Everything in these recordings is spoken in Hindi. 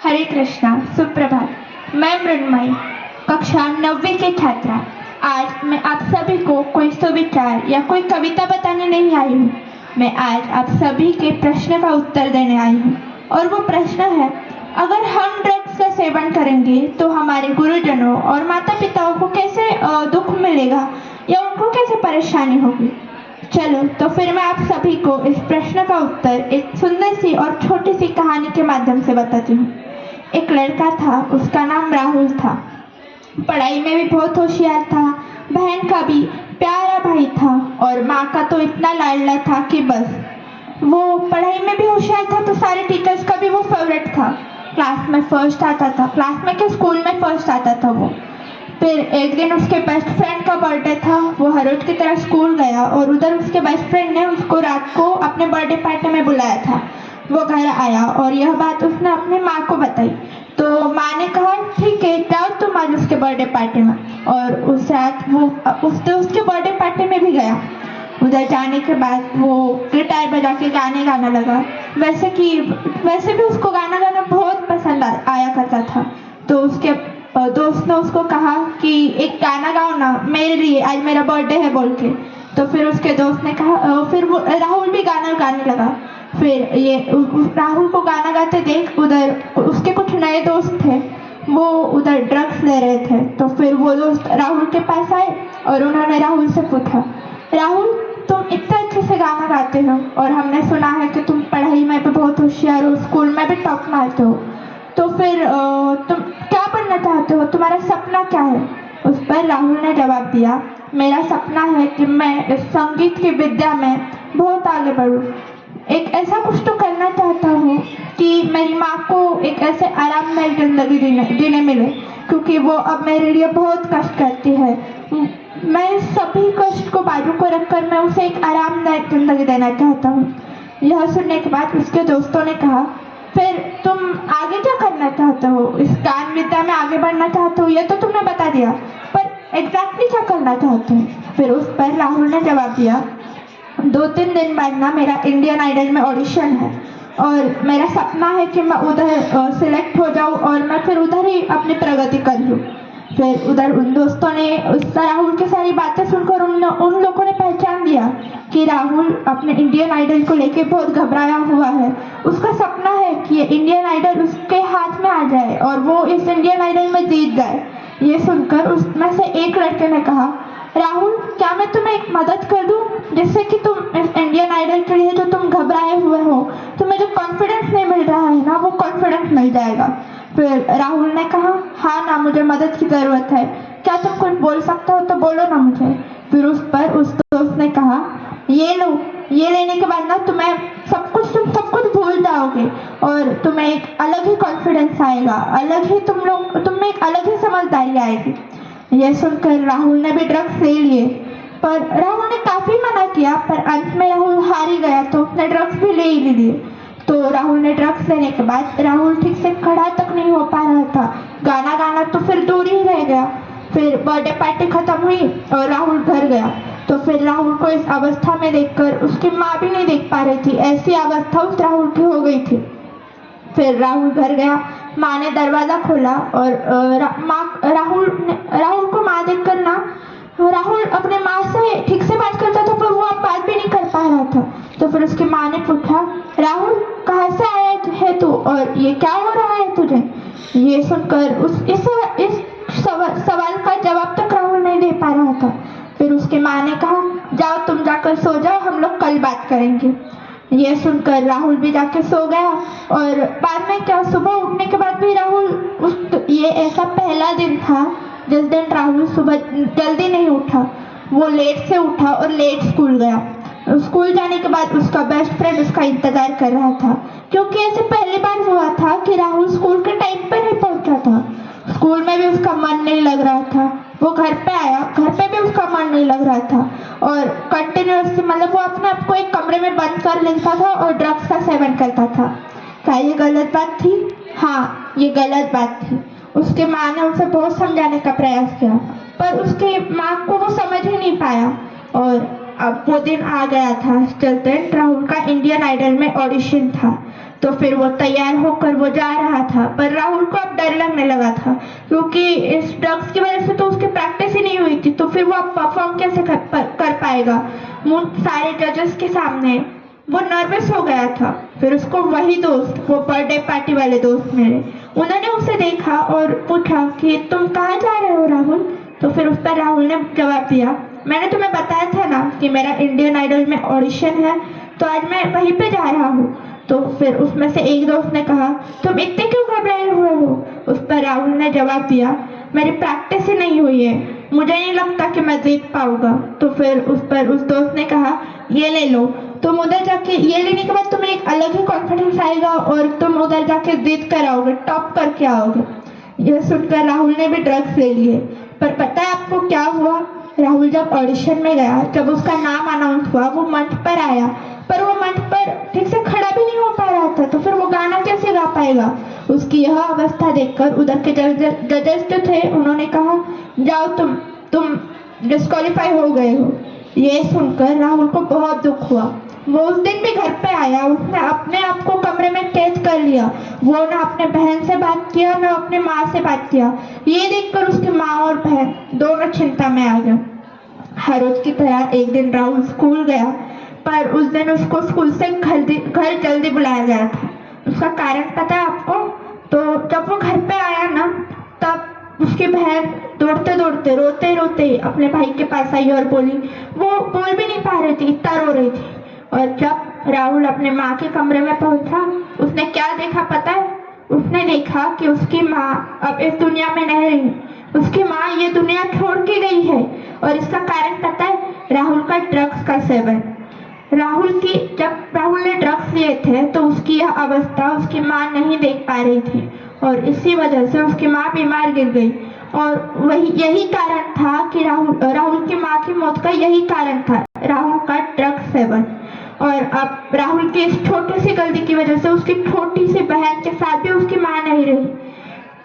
हरे कृष्णा, सुप्रभात। मैं मृण्मयी, कक्षा 9वीं की छात्रा। आज मैं आप सभी को कोई सुविचार या कोई कविता बताने नहीं आई हूँ। मैं आज आप सभी के प्रश्न का उत्तर देने आई हूँ। और वो प्रश्न है, अगर हम ड्रग्स का सेवन करेंगे तो हमारे गुरुजनों और माता पिताओं को कैसे दुख मिलेगा या उनको कैसे परेशानी होगी। चलो तो फिर मैं आप सभी को इस प्रश्न का उत्तर एक सुंदर सी और छोटी सी कहानी के माध्यम से बताती हूँ। एक लड़का था, उसका नाम राहुल था। पढ़ाई में भी बहुत होशियार था, बहन का भी प्यारा भाई था और माँ का तो इतना लाडला था कि बस। वो पढ़ाई में भी होशियार था तो सारे टीचर्स का भी वो फेवरेट था। क्लास में फर्स्ट आता था, क्लास में क्या स्कूल में फर्स्ट आता था वो। फिर एक दिन उसके बेस्ट फ्रेंड का बर्थडे था। वो हर रोज की तरह स्कूल गया और उधर उसके बेस्ट फ्रेंड ने उसको रात को अपने बर्थडे पार्टी में बुलाया था। वो घर आया और यह बात उसने अपनी माँ को बताई। तो माँ ने कहा, ठीक है जाओ तुम आज उसके बर्थडे पार्टी में। और उस रात वो उसके बर्थडे पार्टी में भी गया। उधर जाने के बाद वो गिटार बजा के गाने गाना लगा। वैसे भी उसको गाना गाना बहुत पसंद आया करता था। तो उसके दोस्त ने उसको कहा कि एक गाना गाओ ना मेरे लिए, आज मेरा बर्थडे है बोल के। तो फिर उसके दोस्त ने कहा, फिर वो राहुल भी गाना गाने लगा। फिर ये राहुल को गाना गाते देख उधर उसके कुछ नए दोस्त थे, वो उधर ड्रग्स ले रहे थे। तो फिर वो दोस्त राहुल के पास आए और उन्होंने राहुल से पूछा, राहुल तुम इतना अच्छे से गाना गाते हो और हमने सुना है कि तुम पढ़ाई में भी बहुत होशियार हो, स्कूल में भी टॉप मारते हो, तो फिर तुम क्या बनना चाहते हो, तुम्हारा सपना क्या है। उस पर राहुल ने जवाब दिया, मेरा सपना है कि मैं इस संगीत की विद्या में बहुत आगे बढ़ूं। एक ऐसा कुछ तो करना चाहता हूँ कि मेरी माँ को एक ऐसे आरामदायक जिंदगी जीने मिले, क्योंकि वो अब मेरे लिए बहुत कष्ट करती है। मैं सभी कष्ट को बाजू को रखकर मैं उसे एक आरामदायक जिंदगी देना चाहता हूँ। यह सुनने के बाद उसके दोस्तों ने कहा, फिर तुम आगे क्या करना चाहते हो, इस गान विद्या में आगे बढ़ना चाहते हो, ये तो तुमने बता दिया, पर एग्जैक्टली क्या करना चाहते हो। फिर उस पर राहुल ने जवाब दिया, 2-3 दिन बाद ना मेरा इंडियन आइडल में ऑडिशन है और मेरा सपना है कि मैं उधर सिलेक्ट हो जाऊं और मैं फिर उधर ही अपनी प्रगति कर लूं। फिर उधर उन दोस्तों ने राहुल की सारी बातें सुनकर उन लोगों ने पहचान लिया कि राहुल अपने इंडियन आइडल को लेके बहुत घबराया हुआ है। उसका सपना है कि ये इंडियन आइडल उसके हाथ में आ जाए और वो इस इंडियन आइडल में जीत जाए। ये सुनकर उसमें से एक लड़के ने कहा, राहुल क्या मैं तुम्हें एक मदद कर दूं, जिससे कि तुम इस इंडियन आइडल के लिए जो तुम घबराए हुए हो, तुम्हें जो कॉन्फिडेंस नहीं मिल रहा है ना, वो कॉन्फिडेंस मिल जाएगा। फिर राहुल ने कहा, हाँ ना मुझे मदद की जरूरत है, क्या तुम कुछ बोल सकते हो तो बोलो ना मुझे। फिर उस दोस्त ने कहा, ये लो, ये लेने के बाद ना तुम सब कुछ भूल जाओगे और तुम्हें एक अलग ही कॉन्फिडेंस आएगा, तुम में एक अलग ही समझदारी आएगी। यह सुनकर राहुल ने भी ड्रग्स ले लिए, पर राहुल ने काफी मना किया, पर अंत में राहुल हार ही गया तो उसने ड्रग्स भी ले ही लिए। तो राहुल ने ड्रग्स लेने के बाद राहुल ठीक से खड़ा तक नहीं हो पा रहा था, गाना तो फिर दूर ही रह गया। फिर बर्थडे पार्टी खत्म हुई और राहुल घर गया। तो फिर राहुल को इस अवस्था में देखकर उसकी माँ भी नहीं देख पा रही थी, ऐसी अवस्था उस राहुल की हो गई थी। फिर राहुल घर गया, माँ ने दरवाजा खोला और राहुल को माँ देखकर ना, राहुल अपने माँ से ठीक से बात करता था पर वो अब बात भी नहीं कर पा रहा था। तो फिर उसकी माँ ने पूछा, राहुल कहाँ से आया है तू और ये क्या हो रहा है तुझे। ये सुनकर इस सवाल का जवाब तक राहुल नहीं दे पा रहा था। फिर उसकी माँ ने कहा, जाओ तुम जाकर सो जाओ, हम लोग कल बात करेंगे। ये सुनकर राहुल भी जाके सो गया और बाद में क्या, सुबह उठने के बाद भी ये ऐसा पहला दिन था जिस दिन राहुल सुबह जल्दी नहीं उठा। वो लेट से उठा और लेट स्कूल गया। स्कूल जाने के बाद उसका बेस्ट फ्रेंड उसका इंतजार कर रहा था, क्योंकि ऐसे पहली बार हुआ था कि राहुल स्कूल के टाइम पर नहीं पहुंचा था। स्कूल में भी उसका मन नहीं लग रहा था। वो घर पे आया, घर पे भी उसका मन नहीं लग रहा था और कंटिन्यूअसली वो अपने आप को एक कमरे में बंद कर लेता था और ड्रग्स का सेवन करता था। क्या ये गलत बात थी? हाँ, ये गलत बात थी। उसके माँ ने उसे बहुत समझाने का प्रयास किया, पर उसके माँ को वो समझ ही नहीं पाया। और अब वो दिन आ गया था जिस दिन राहुल का इंडियन आइडल में ऑडिशन था। तो फिर वो तैयार होकर वो जा रहा था, पर राहुल को अब डर लगने लगा था क्योंकि इस ड्रग्स की वजह से तो उसकी प्रैक्टिस ही नहीं हुई थी, तो फिर वो अब परफॉर्म कैसे कर पाएगा सारे जजेस के सामने। वो नर्वस हो गया था। फिर उसको वही दोस्त, वो बर्थडे पार्टी वाले दोस्त मिले। उन्होंने उसे देखा और पूछा कि तुम कहाँ जा रहे हो राहुल? तो फिर उस पर राहुल ने जवाब दिया, मैंने तुम्हें बताया था ना कि मेरा इंडियन आइडल में ऑडिशन है, तो आज मैं वहीं पे जा रहा हूँ। तो फिर उसमें से एक दोस्त ने कहा, तुम इतने क्यों घबराए हुए हो? उस पर राहुल ने जवाब दिया, मेरी प्रैक्टिस ही नहीं हुई है, मुझे नहीं लगता कि मैं जीत पाऊंगा। तो फिर उस पर उस दोस्त ने कहा, ये ले लो, तुम उधर जाके ये लेने के बाद तुम्हें एक अलग ही कॉन्फिडेंस आएगा और तुम उधर जाके जीत कर आओगे, टॉप करके आओगे। यह सुनकर राहुल ने भी ड्रग्स ले लिए। पर पता है आपको क्या हुआ? राहुल जब ऑडिशन में गया, जब उसका नाम अनाउंस हुआ, वो मंच पर आया, पर वो मंच पर ठीक से खड़ा भी नहीं हो पा रहा था, तो फिर वो गाना कैसे गा पाएगा? उसकी यह अवस्था देखकर उधर के जजेस जो थे उन्होंने कहा, जाओ तुम डिस्क्वालीफाई हो गए हो। ये सुनकर राहुल को बहुत दुख हुआ। वो उस दिन भी घर पे आया, उसने अपने आप को कमरे में कैद कर लिया। वो ना अपने बहन से बात किया, ना अपने माँ से बात किया। ये देखकर उसकी माँ और बहन दोनों चिंता में आ गए। हर रोज की तरह एक दिन राहुल स्कूल गया, पर उस दिन उसको स्कूल से घर जल्दी बुलाया गया था। उसका कारण पता है आपको? तो जब वो घर पे आया ना, तब उसकी बहन दौड़ते दौड़ते रोते रोते अपने भाई के पास आई और बोली, वो बोल भी नहीं पा रही थी, इतना रो रही थी। और जब राहुल अपने माँ के कमरे में पहुंचा, उसने क्या देखा पता है? उसने देखा कि उसकी माँ अब इस दुनिया में नहीं रही। उसकी माँ ये दुनिया छोड़ के गई है। और इसका कारण पता है? राहुल का ड्रग्स का सेवन। जब राहुल ने ड्रग्स लिए थे तो उसकी यह अवस्था उसकी माँ नहीं देख पा रही थी और इसी वजह से उसकी माँ बीमार गिर गई। और यही कारण था कि राहुल की माँ की मौत का यही कारण था, राहुल का ड्रग्स सेवन। और अब राहुल की इस छोटी सी गलती की वजह से उसकी छोटी सी बहन के साथ भी उसकी माँ नहीं रही।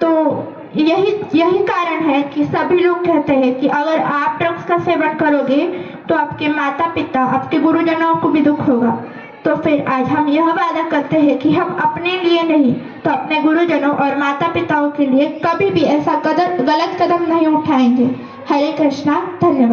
तो यही कारण है कि सभी लोग कहते हैं कि अगर आप ड्रग्स का सेवन करोगे तो आपके माता पिता, आपके गुरुजनों को भी दुख होगा। तो फिर आज हम यह वादा करते हैं कि हम अपने लिए नहीं तो अपने गुरुजनों और माता पिताओं के लिए कभी भी ऐसा गलत कदम नहीं उठाएंगे। हरे कृष्णा, धन्यवाद।